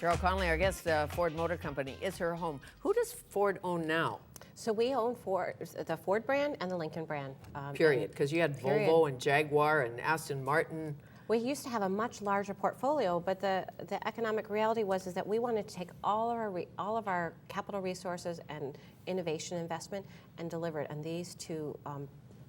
Sheryl Connelly, our guest, Ford Motor Company, is her home. Who does Ford own now? So we own Ford, the Ford brand and the Lincoln brand. Period, because you had Volvo and Jaguar and Aston Martin. We used to have a much larger portfolio, but the economic reality was that we wanted to take all of our capital resources and innovation investment and deliver it on these two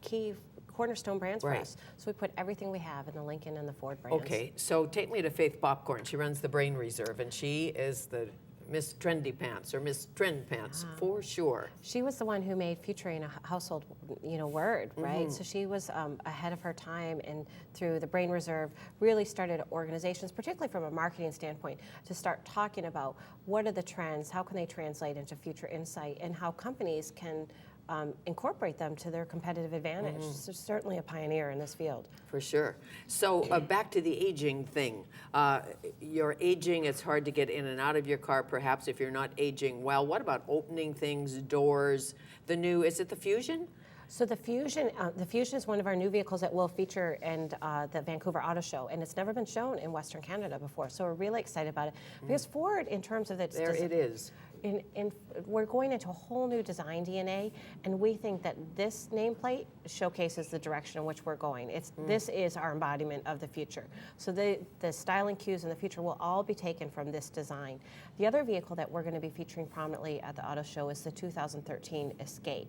key cornerstone brands for us. So we put everything we have in the Lincoln and the Ford brands. Okay, so take me to Faith Popcorn. She runs the Brain Reserve, and she is the Miss Trendy Pants, or Miss Trend Pants, for sure. She was the one who made futuring a household, word, right? So she was ahead of her time, and through the Brain Reserve, really started organizations, particularly from a marketing standpoint, to start talking about what are the trends, how can they translate into future insight, and how companies can incorporate them to their competitive advantage. So certainly a pioneer in this field. For sure. So back to the aging thing. You're aging, it's hard to get in and out of your car, perhaps if you're not aging well. What about opening things, doors? The new, is it the Fusion? So the Fusion is one of our new vehicles that will feature in the Vancouver Auto Show, and it's never been shown in Western Canada before. So we're really excited about it because Ford, in terms of its it is. We're going into a whole new design DNA, and we think that this nameplate showcases the direction in which we're going. This is our embodiment of the future. So the styling cues in the future will all be taken from this design. The other vehicle that we're going to be featuring prominently at the auto show is the 2013 Escape.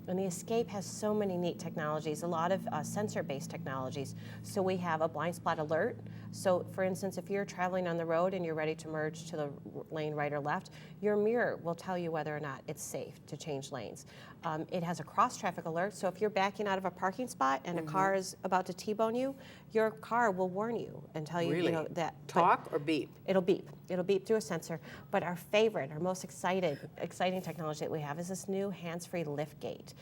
And the Escape has so many neat technologies, a lot of sensor-based technologies. So we have a blind spot alert. So for instance, if you're traveling on the road and you're ready to merge to the lane right or left, your mirror will tell you whether or not it's safe to change lanes. It has a cross-traffic alert, so if you're backing out of a parking spot and a car is about to T-bone you, your car will warn you and tell you, that. Talk or beep? It'll beep. It'll beep through a sensor. But our favorite, our most exciting technology that we have is this new hands-free lift gate.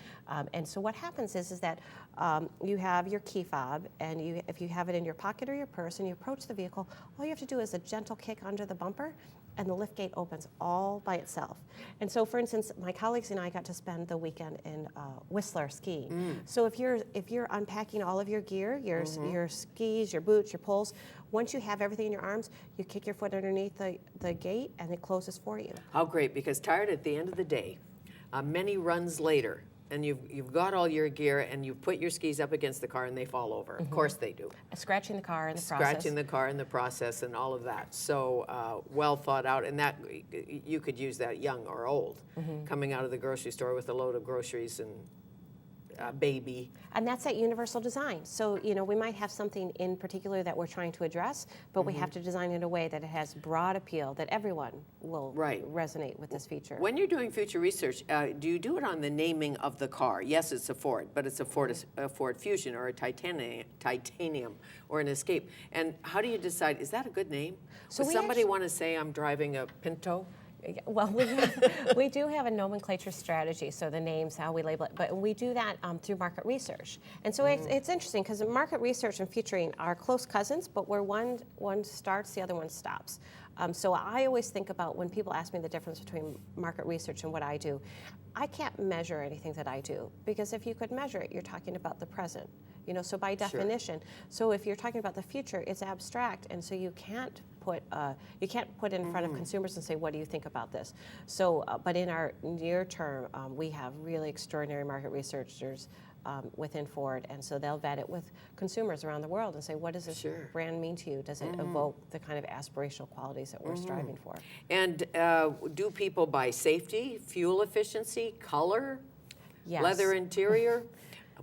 And so what happens is that you have your key fob, and if you have it in your pocket or your purse and you approach the vehicle, all you have to do is a gentle kick under the bumper, and the lift gate opens all by itself. And so, for instance, my colleagues and I got to spend the weekend in Whistler skiing. So if you're unpacking all of your gear, your skis, your boots, your poles, once you have everything in your arms, you kick your foot underneath the gate, and it closes for you. How great, because tired at the end of the day, many runs later, and you've got all your gear, and you put your skis up against the car, and they fall over. Of course they do. Scratching the car in the process. Scratching the car in the process, and all of that. So well thought out, and that you could use that young or old, coming out of the grocery store with a load of groceries and a baby. And that's that universal design. So, we might have something in particular that we're trying to address, but we have to design it in a way that it has broad appeal, that everyone will resonate with this feature. When you're doing future research, do you do it on the naming of the car? Yes, it's a Ford, but it's a Ford Fusion or a Titanium or an Escape. And how do you decide, is that a good name? So would somebody want to say, I'm driving a Pinto? Well, we do have a nomenclature strategy, so the names, how we label it, but we do that through market research. And so it's interesting because market research and featuring are close cousins, but where one starts, the other one stops. So I always think about when people ask me the difference between market research and what I do, I can't measure anything that I do, because if you could measure it, you're talking about the present. So by definition, so if you're talking about the future, it's abstract, and so you can't put it in front of consumers and say, what do you think about this? So, but in our near term, we have really extraordinary market researchers within Ford, and so they'll vet it with consumers around the world and say, what does this brand mean to you? Does it evoke the kind of aspirational qualities that we're striving for? And do people buy safety, fuel efficiency, color, leather interior?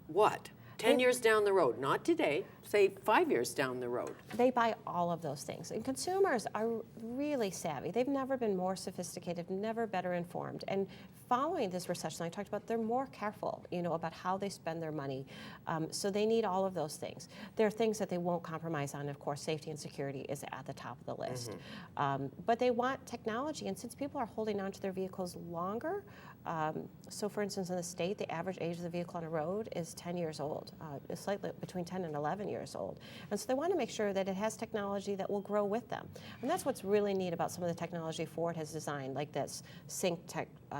What? 10 years down the road, not today, say 5 years down the road. They buy all of those things. And consumers are really savvy. They've never been more sophisticated, never better informed. And following this recession I talked about, they're more careful, about how they spend their money. So they need all of those things. There are things that they won't compromise on. Of course, safety and security is at the top of the list. But they want technology. And since people are holding on to their vehicles longer, so for instance, in the state, the average age of the vehicle on a road is 10 years old, slightly between 10 and 11 years. years old. And so they want to make sure that it has technology that will grow with them. And that's what's really neat about some of the technology Ford has designed, like this sync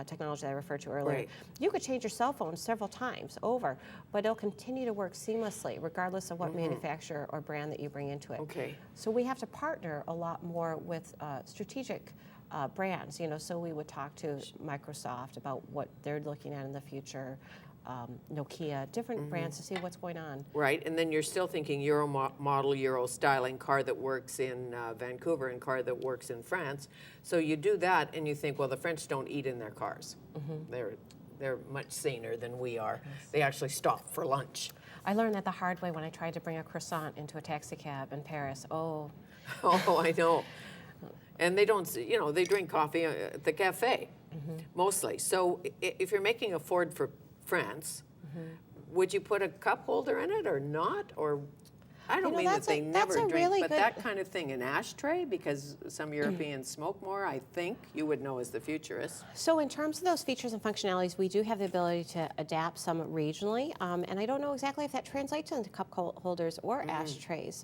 technology that I referred to earlier. Right. You could change your cell phone several times over, but it'll continue to work seamlessly regardless of what manufacturer or brand that you bring into it. Okay. So we have to partner a lot more with strategic brands, so we would talk to Microsoft about what they're looking at in the future, Nokia, different brands to see what's going on. Right, and then you're still thinking Euro model, Euro styling, car that works in Vancouver and car that works in France. So you do that and you think, well, the French don't eat in their cars. They're much saner than we are. They actually stop for lunch. I learned that the hard way when I tried to bring a croissant into a taxi cab in Paris. Oh, I know. And they don't, they drink coffee at the cafe, mostly. So if you're making a Ford for France, would you put a cup holder in it or not? Or I don't mean that they never drink, really but good... that kind of thing, an ashtray, because some Europeans smoke more, I think you would know as the futurist. So in terms of those features and functionalities, we do have the ability to adapt some regionally, and I don't know exactly if that translates into cup holders or ashtrays.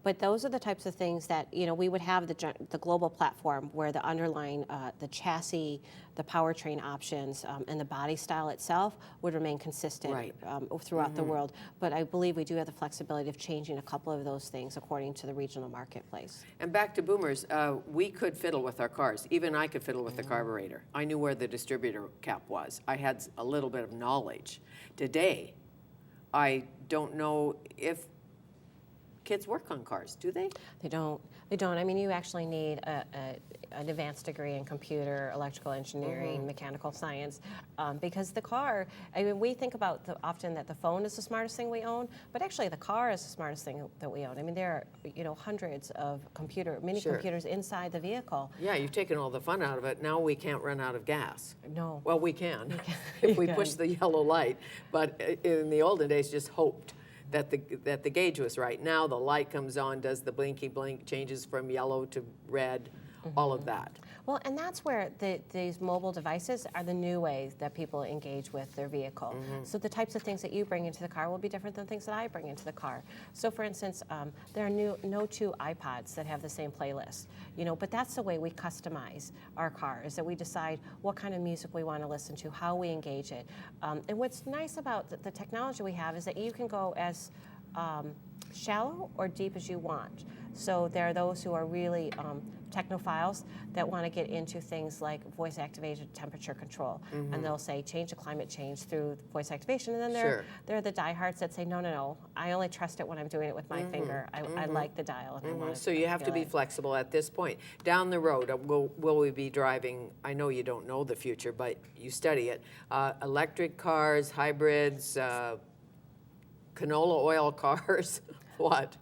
But those are the types of things that, we would have the global platform where the underlying, the chassis, the powertrain options, and the body style itself would remain consistent throughout the world. But I believe we do have the flexibility of changing a couple of those things according to the regional marketplace. And back to boomers, we could fiddle with our cars. Even I could fiddle with the carburetor. I knew where the distributor cap was. I had a little bit of knowledge. Today, I don't know if kids work on cars, do they? They don't. I mean, you actually need an advanced degree in computer, electrical engineering, mechanical science, because the car, I mean, we think about often that the phone is the smartest thing we own, but actually the car is the smartest thing that we own. I mean, there are, hundreds of mini computers inside the vehicle. Yeah, you've taken all the fun out of it. Now we can't run out of gas. No. Well, we can if we push the yellow light, but in the olden days, just hoped that the gauge was right. Now the light comes on, does the blinky blink, changes from yellow to red, all of that. Well, and that's where these mobile devices are the new ways that people engage with their vehicle. So the types of things that you bring into the car will be different than things that I bring into the car. So for instance, there are no two iPods that have the same playlist, but that's the way we customize our car, is that we decide what kind of music we want to listen to, how we engage it. And what's nice about the technology we have is that you can go as shallow or deep as you want. So there are those who are really technophiles that want to get into things like voice activated temperature control, and they'll say change the climate change through voice activation. And then there are the diehards that say no, I only trust it when I'm doing it with my finger. I like the dial. And I want So you have to be flexible at this point. Down the road, will we be driving? I know you don't know the future, but you study it. Electric cars, hybrids, canola oil cars. What?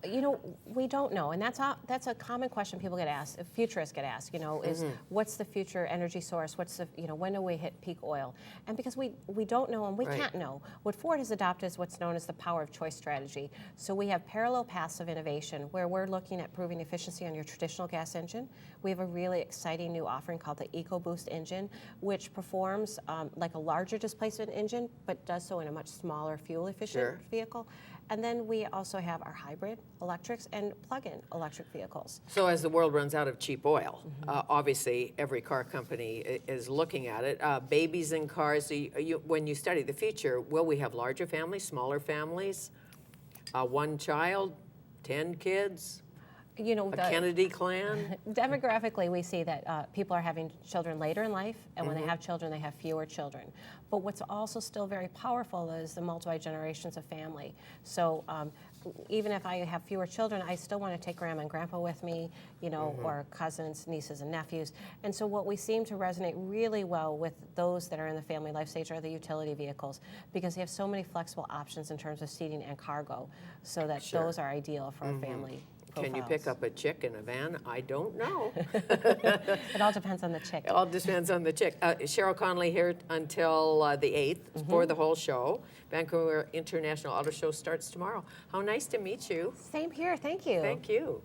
We don't know, and that's a common question people get asked, futurists get asked, is what's the future energy source? What's the, when do we hit peak oil? And because we don't know and we can't know, what Ford has adopted is what's known as the power of choice strategy. So we have parallel paths of innovation where we're looking at proving efficiency on your traditional gas engine. We have a really exciting new offering called the EcoBoost engine, which performs like a larger displacement engine, but does so in a much smaller fuel efficient vehicle. And then we also have our hybrid electrics and plug-in electric vehicles. So as the world runs out of cheap oil, obviously every car company is looking at it. Babies in cars, when you study the future, will we have larger families, smaller families, one child, 10 kids? A Kennedy clan? Demographically, we see that people are having children later in life, and when they have children, they have fewer children. But what's also still very powerful is the multi-generations of family. So even if I have fewer children, I still want to take grandma and grandpa with me, or cousins, nieces, and nephews. And so what we seem to resonate really well with those that are in the family life stage are the utility vehicles, because they have so many flexible options in terms of seating and cargo, so that those are ideal for a family. Can you pick up a chick in a van? I don't know. It all depends on the chick. It all depends on the chick. Sheryl Connelly here until the 8th for the whole show. Vancouver International Auto Show starts tomorrow. How nice to meet you. Same here. Thank you. Thank you.